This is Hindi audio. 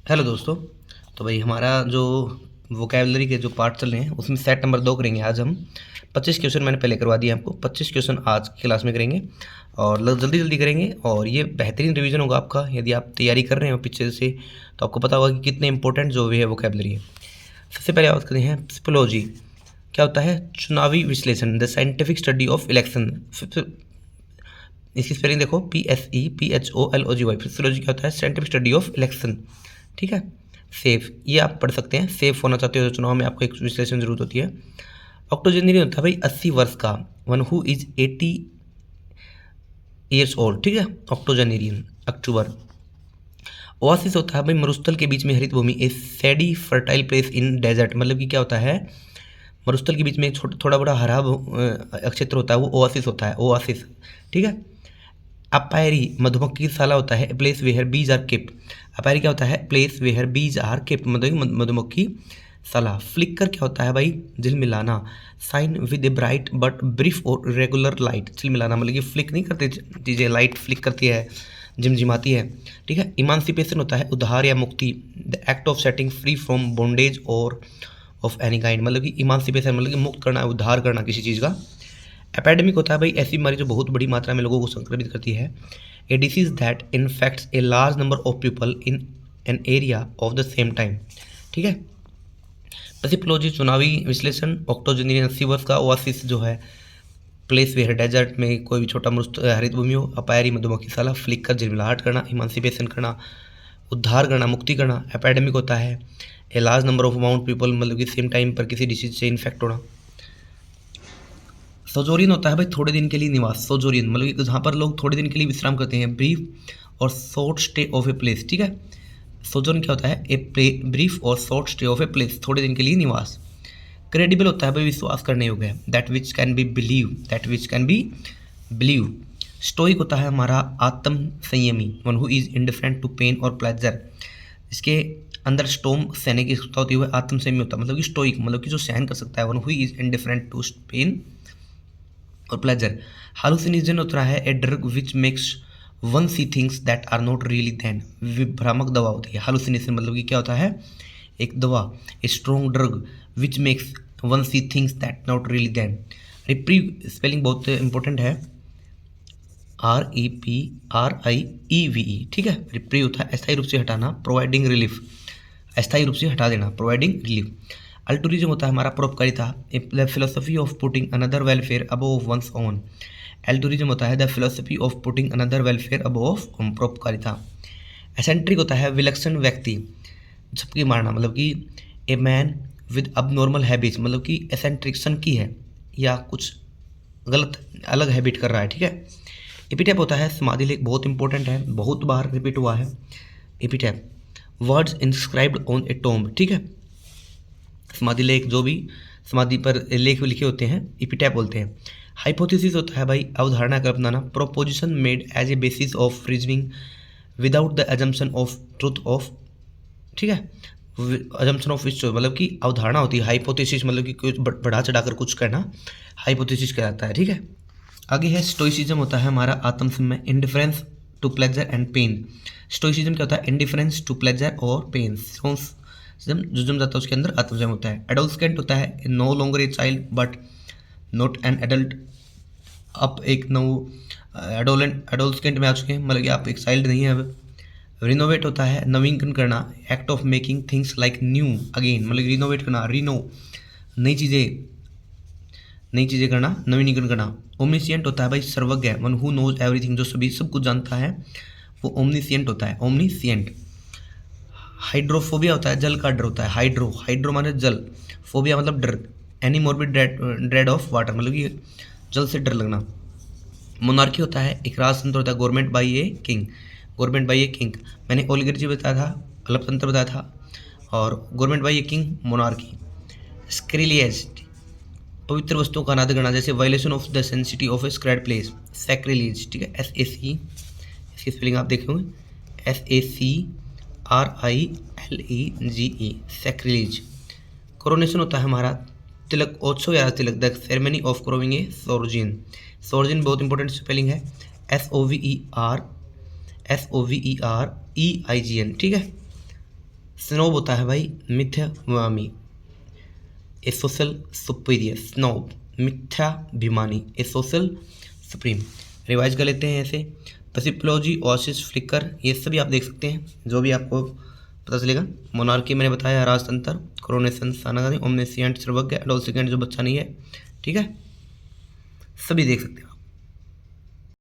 हेलो दोस्तों। तो भाई हमारा जो वोकेबलरी के जो पार्ट चल रहे हैं उसमें सेट नंबर 2 करेंगे आज हम। 25 क्वेश्चन मैंने पहले करवा दिए आपको, 25 क्वेश्चन आज की क्लास में करेंगे और जल्दी जल्दी करेंगे। और ये बेहतरीन रिवीजन होगा आपका यदि आप तैयारी कर रहे हो पीछे से, तो आपको पता होगा कि कितने इंपॉर्टेंट जो भी है वोकेबलरी है। सबसे पहले बात करते हैं सिपोलॉजी। क्या होता है? चुनावी विश्लेषण, the scientific study of election. इसकी स्पेलिंग देखो, PSEPHOLOGY। फिजियोलॉजी क्या होता है? Scientific study of election. ठीक है। सेफ, ये आप पढ़ सकते हैं। सेफ होना चाहते हो तो चुनाव में आपको एक विश्लेषण जरूरत होती है। ऑक्टोजेनरी होता है भाई 80 वर्ष का, one who is 80 years old. ठीक है, ऑक्टोजेनेरियन अक्टूबर। ओआसिस होता है भाई मरुस्थल के बीच में हरित भूमि, ए सैडी फर्टाइल प्लेस इन डेजर्ट। मतलब कि क्या होता है? मरुस्थल के बीच में एक थोड़ा बड़ा हरा क्षेत्र होता है, वो ओआसिस होता है, ओआसिस। ठीक है। अपायरी मधुमक्खी शाला होता है, place where bees are kept. Apiary क्या होता है? Place where bees are kept, मतलब मधुमक्खी शाला। फ्लिकर क्या होता है भाई? झिलमिलाना। Shine with a bright but brief और रेगुलर लाइट। झिलमिलाना मतलब कि फ्लिक नहीं करती चीज़ें, लाइट फ्लिक करती है, झिमझिमाती है। ठीक है। इमांसिपेशन होता है उद्धार या मुक्ति, the act of setting free from bondage और ऑफ एनी काइंड। मतलब कि इमांसिपेशन मतलब कि मुक्त करना, उद्धार करना किसी चीज़ का। एपेडेमिक होता है भाई ऐसी बीमारी जो बहुत बड़ी मात्रा में लोगों को संक्रमित करती है, ए disease that infects a large number of people in an area of the same time. ठीक है। पैसिपोलॉजी चुनावी विश्लेषण, ऑक्टोजेनेरियन 80 वर्ष का, ओआसिस जो है प्लेस वेयर डेजर्ट में कोई भी छोटा मरुष्ट हरित भूमि हो, अपायरी मधुमक्खी शाला, फ्लिकर झिलमिलाहट करना, इमांसिपेशन करना, उद्धार करना, मुक्ति करना। एपेडेमिक होता है a large number of amount people, मतलब कि सेम टाइम पर किसी डिसीज से इन्फेक्ट होना। सोजोरियन होता है भाई थोड़े दिन के लिए निवास, सोजोरियन मतलब कि जहाँ पर लोग थोड़े दिन के लिए विश्राम करते हैं, ब्रीफ और short stay of a place. ठीक है। सोजोरियन क्या होता है? ए ब्रीफ और short stay of a place, थोड़े दिन के लिए निवास। क्रेडिबल होता है भाई विश्वास करने योग्य है, that which can be believe, that which can be believe. Stoic होता है हमारा आत्म संयमी, one who is indifferent to pain और प्लेजर। इसके अंदर स्टोम सहने की क्षमता होती है, आत्म संयमी होता है मतलब कि स्टोइक मतलब कि जो सहन कर सकता है, one who is indifferent to pain और प्लेजर। हालुसिनेशन होता है a drug which makes one see things that are not really than. विभ्रामक दवा होती है हालुसिनेशन, मतलब कि क्या होता है? एक दवा, a strong drug which makes one see things that not really than. Reprieve spelling बहुत इंपॉर्टेंट है, REPRIEVE। ठीक है। रिप्रीव होता है अस्थायी रूप से हटाना, प्रोवाइडिंग रिलीफ, अस्थायी रूप से हटा देना, प्रोवाइडिंग रिलीफ। अल्टुरिज्म होता है हमारा परोपकारिता, the philosophy of putting another welfare above one's own. Altruism होता है the philosophy of putting another welfare above परोपकारिता। एसेंट्रिक होता है विलक्षण व्यक्ति, झपकी मारना मतलब कि a man with abnormal habits, मतलब कि एसेंट्रिक्शन की है या कुछ गलत अलग हैबिट कर रहा है। ठीक है। एपिटैप होता है समाधि लेख, बहुत इंपॉर्टेंट है, बहुत बार रिपीट हुआ है। Epitaph words inscribed on a tomb. ठीक है। समाधि लेख, जो भी समाधि पर लेख लिखे होते हैं एपिटैप बोलते हैं। हाइपोथेसिस होता है भाई अवधारणा का अपनाना, proposition made as a basis of reasoning without the assumption of truth of. ठीक है। अजम्पशन ऑफ विच मतलब कि अवधारणा होती है, हाइपोथेसिस मतलब कि कुछ बढ़ा चढ़ाकर कुछ कहना हाइपोथेसिस कहलाता है। ठीक है। आगे है स्टोइसिज्म होता है हमारा आत्मसंयम, indifference to pleasure and pain. Stoicism क्या होता है? इंडिफरेंस टू प्लेजर और पेन। जो जम जाता है उसके अंदर आत्मसंयम होता है। एडोलसेंट होता है no longer a child but not an adult. आप एक नौ एडोलसेंट में आ चुके हैं, मतलब कि आप एक चाइल्ड नहीं है अब। रिनोवेट होता है नवीनीकरण करना, act of making things like new again, मतलब रिनोवेट करना, नई चीज़ें करना, नवीनीकरण करना। ओमनीसियंट होता है भाई सर्वज्ञ, वन हु नोज एवरीथिंग, जो सभी सब कुछ जानता है वो ओमनीसियंट होता है, ओमनीसियंट। हाइड्रोफोबिया होता है जल का डर होता है, हाइड्रो माने जल, फोबिया मतलब डर, एनी मोरबिड ड्रेड ऑफ वाटर मतलब कि जल से डर लगना। मोनार्की होता है एक राजतंत्र होता है, government by a king, government by a king. मैंने ओलिगर्ची बताया था, अल्पतंत्र बताया था, और government by a king monarchy. Sacrilege पवित्र वस्तुओं का अनादर करना, जैसे violation of the sanctity of a sacred place, sacrilege. ठीक है। SAC, इसकी स्पेलिंग आप देखे होंगे, SACRILEGE, सैक्रिलीज। कोरोनेशन होता है हमारा तिलकोत्सव या तिलक, द सेरेमनी ऑफ क्रोविंग ए सोर्जिन। सोर्जिन बहुत इंपॉर्टेंट स्पेलिंग है, SOVEREIGN। ठीक है। स्नोब होता है भाई मिथ्याभिमानी, ए सोशल सुपीरियर। स्नोब मिथ्याभिमानी, ए सोशल सुप्रीम। रिवाइज कर लेते हैं ऐसे। पैसिप्लोजी, ओसिस, फ्लिकर, ये सभी आप देख सकते हैं, जो भी आपको पता चलेगा। मोनार्की मैंने बताया, राजतंत्र। कोरोनेशन, सानागानी, ओमनेसिएंट, सर्वज्ञ, एडोलसेकेंड जो बच्चा नहीं है, ठीक है, सभी देख सकते हैं।